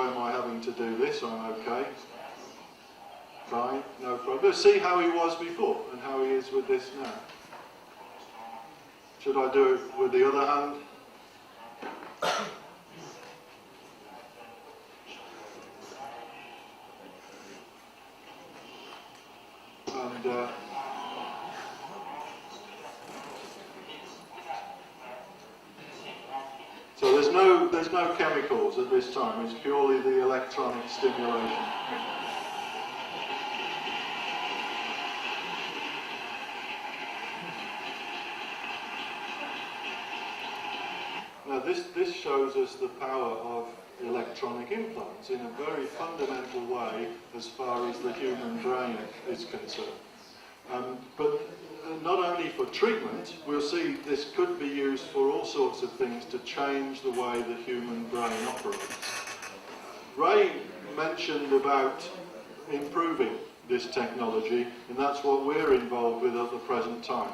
why am I having to do this? I'm okay. Fine, no problem. Let's see how he was before and how he is with this now. Should I do it with the other hand? And so there's no chemicals at this time. It's purely the electronic stimulation. Now this shows us the power of electronic implants in a very fundamental way as far as the human brain is concerned. But not only for treatment, we'll see this could be used for all sorts of things to change the way the human brain operates. Ray mentioned about improving this technology, and that's what we're involved with at the present time.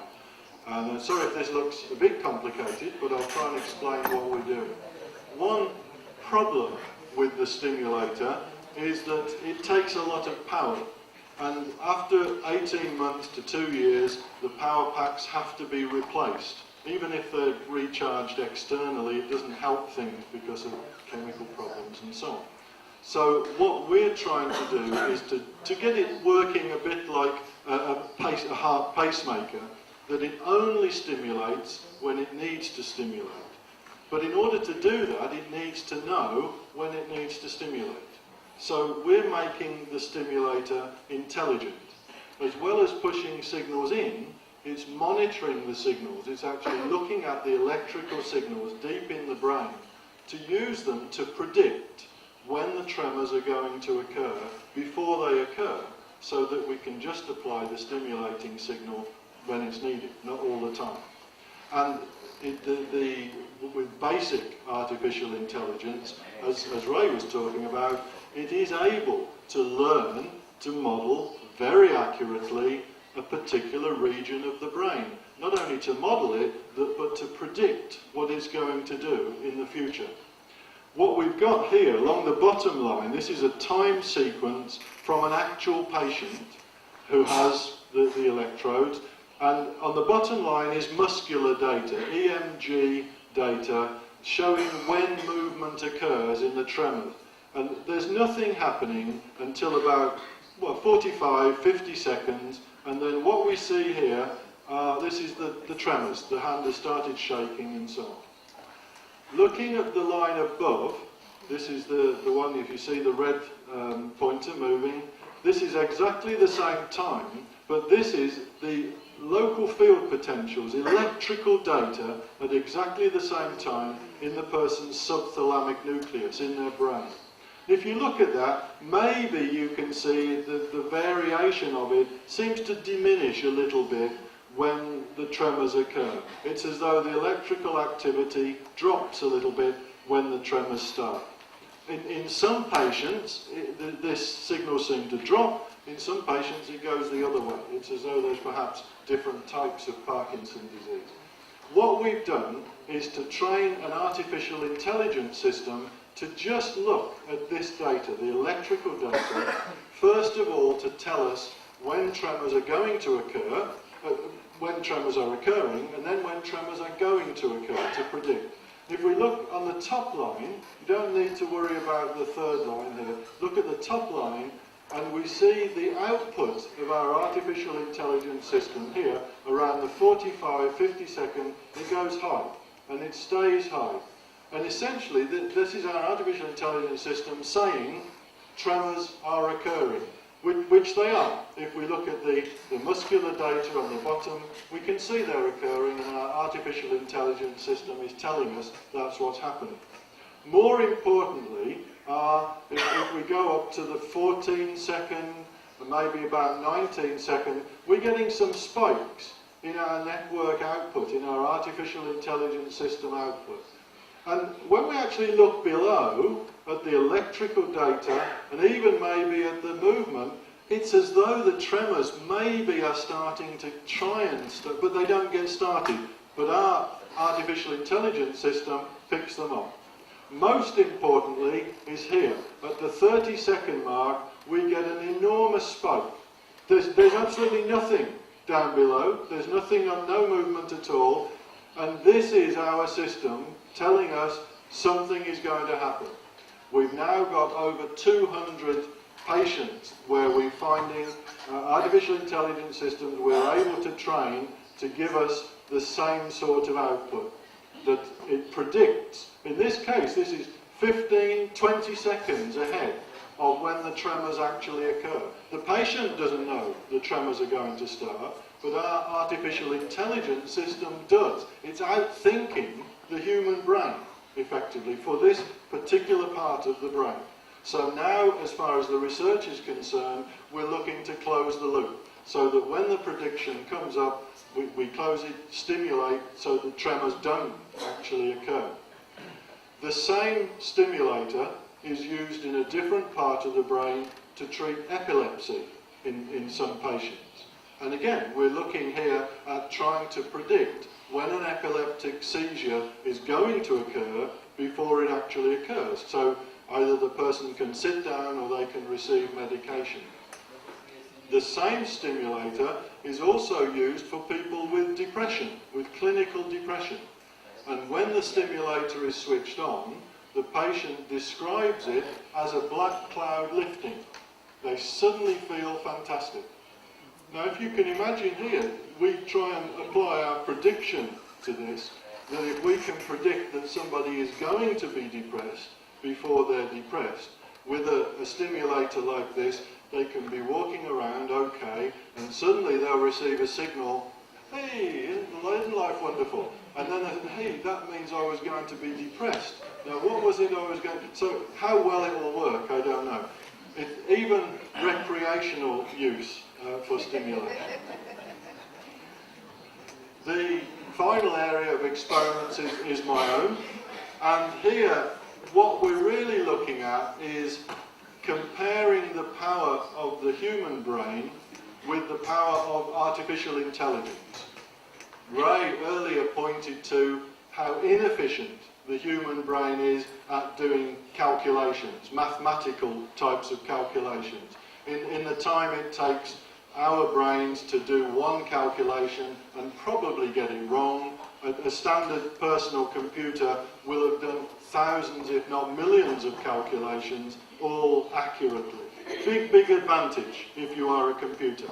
And sorry if this looks a bit complicated, but I'll try and explain what we're doing. One problem with the stimulator is that it takes a lot of power. And after 18 months to 2 years, the power packs have to be replaced. Even if they're recharged externally, it doesn't help things because of chemical problems and so on. So what we're trying to do is to get it working a bit like a heart pacemaker, that it only stimulates when it needs to stimulate. But in order to do that, it needs to know when it needs to stimulate. So we're making the stimulator intelligent. As well as pushing signals in, it's monitoring the signals. It's actually looking at the electrical signals deep in the brain to use them to predict when the tremors are going to occur before they occur, so that we can just apply the stimulating signal when it's needed, not all the time. And with basic artificial intelligence, as Ray was talking about, it is able to learn to model very accurately a particular region of the brain. Not only to model it, but to predict what it's going to do in the future. What we've got here along the bottom line, this is a time sequence from an actual patient who has the electrodes, and on the bottom line is muscular data, EMG data, showing when movement occurs in the tremors. And there's nothing happening until about 45, 50 seconds, and then what we see here, this is the tremors. The hand has started shaking and so on. Looking at the line above, this is the one, if you see the red pointer moving, this is exactly the same time, but this is the local field potentials, electrical data at exactly the same time in the person's subthalamic nucleus, in their brain. If you look at that, maybe you can see that the variation of it seems to diminish a little bit when the tremors occur. It's as though the electrical activity drops a little bit when the tremors start. In some patients, this signal seems to drop. In some patients, it goes the other way. It's as though there's perhaps different types of Parkinson's disease. What we've done is to train an artificial intelligence system to just look at this data, the electrical data, first of all to tell us when tremors are going to occur, when tremors are occurring, and then when tremors are going to occur, to predict. If we look on the top line, you don't need to worry about the third line here. Look at the top line, and we see the output of our artificial intelligence system here, around the 45, 50 second, it goes high, and it stays high. And essentially, this is our artificial intelligence system saying tremors are occurring, which they are. If we look at the muscular data on the bottom, we can see they're occurring, and our artificial intelligence system is telling us that's what's happening. More importantly, if we go up to the 14 second, and maybe about 19 second, we're getting some spikes in our network output, in our artificial intelligence system output. And when we actually look below at the electrical data, and even maybe at the movement, it's as though the tremors maybe are starting to try and start, but they don't get started. But our artificial intelligence system picks them up. Most importantly is here, at the 30-second mark, we get an enormous spike. There's absolutely nothing down below. There's nothing, no movement at all. And this is our system telling us something is going to happen. We've now got over 200 patients where we're finding artificial intelligence systems we're able to train to give us the same sort of output that it predicts. In this case, this is 15, 20 seconds ahead of when the tremors actually occur. The patient doesn't know the tremors are going to start, but our artificial intelligence system does. It's outthinking the human brain, effectively, for this particular part of the brain. So now, as far as the research is concerned, we're looking to close the loop, so that when the prediction comes up, we close it, stimulate, so that tremors don't actually occur. The same stimulator is used in a different part of the brain to treat epilepsy in some patients. And again, we're looking here at trying to predict when an epileptic seizure is going to occur before it actually occurs. So either the person can sit down or they can receive medication. The same stimulator is also used for people with depression, with clinical depression. And when the stimulator is switched on, the patient describes it as a black cloud lifting. They suddenly feel fantastic. Now, if you can imagine here, we try and apply our prediction to this, that if we can predict that somebody is going to be depressed before they're depressed, with a stimulator like this, they can be walking around okay, and suddenly they'll receive a signal, hey, isn't life wonderful? And then, hey, that means I was going to be depressed. Now, what was it I was going to... So, how well it will work, I don't know. Even recreational use for stimulation. The final area of experiments is my own. And here, what we're really looking at is comparing the power of the human brain with the power of artificial intelligence. Ray earlier pointed to how inefficient the human brain is at doing calculations, mathematical types of calculations. In the time it takes our brains to do one calculation and probably get it wrong, a standard personal computer will have done thousands, if not millions, of calculations, all accurately. Big advantage if you are a computer.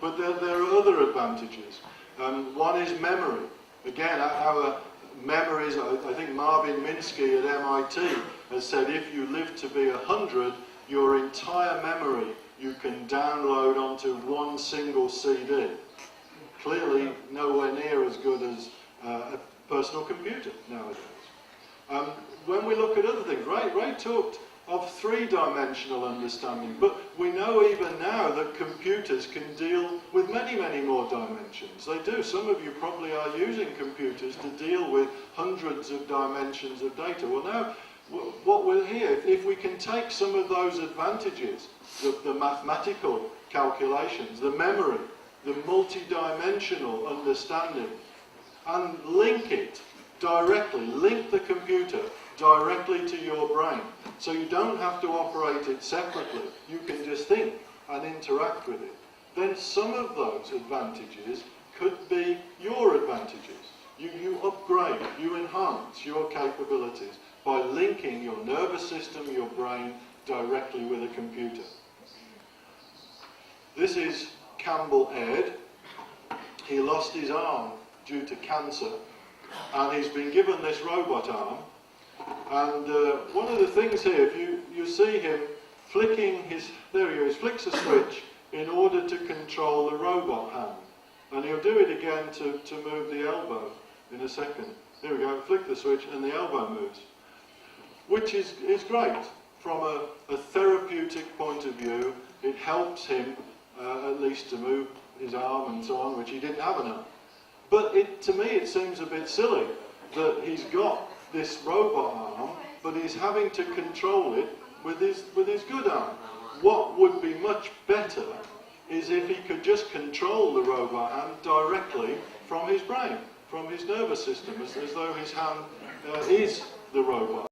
But there are other advantages. One is memory. Again, our memories, I think Marvin Minsky at MIT has said if you live to be 100, your entire memory you can download onto one single CD. Clearly nowhere near as good as a personal computer nowadays. When we look at other things, Ray talked of three-dimensional understanding, but we know even now that computers can deal with many more dimensions. They do. Some of you probably are using computers to deal with hundreds of dimensions of data. Well, now, what we're here, if we can take some of those advantages, the mathematical calculations, the memory, the multi-dimensional understanding, and link it directly, link the computer directly to your brain. So you don't have to operate it separately. You can just think and interact with it. Then some of those advantages could be your advantages. You upgrade, you enhance your capabilities by linking your nervous system, your brain, directly with a computer. This is Campbell Ed. He lost his arm due to cancer, and he's been given this robot arm. And one of the things here, if you see him flicking there he is, flicks a switch in order to control the robot hand. And he'll do it again to move the elbow in a second. There we go, flick the switch and the elbow moves. Which is great. From a therapeutic point of view, it helps him at least to move his arm and so on, which he didn't have an arm. But to me it seems a bit silly that he's got this robot arm, but he's having to control it with his good arm. What would be much better is if he could just control the robot hand directly from his brain, from his nervous system, as though his hand is the robot.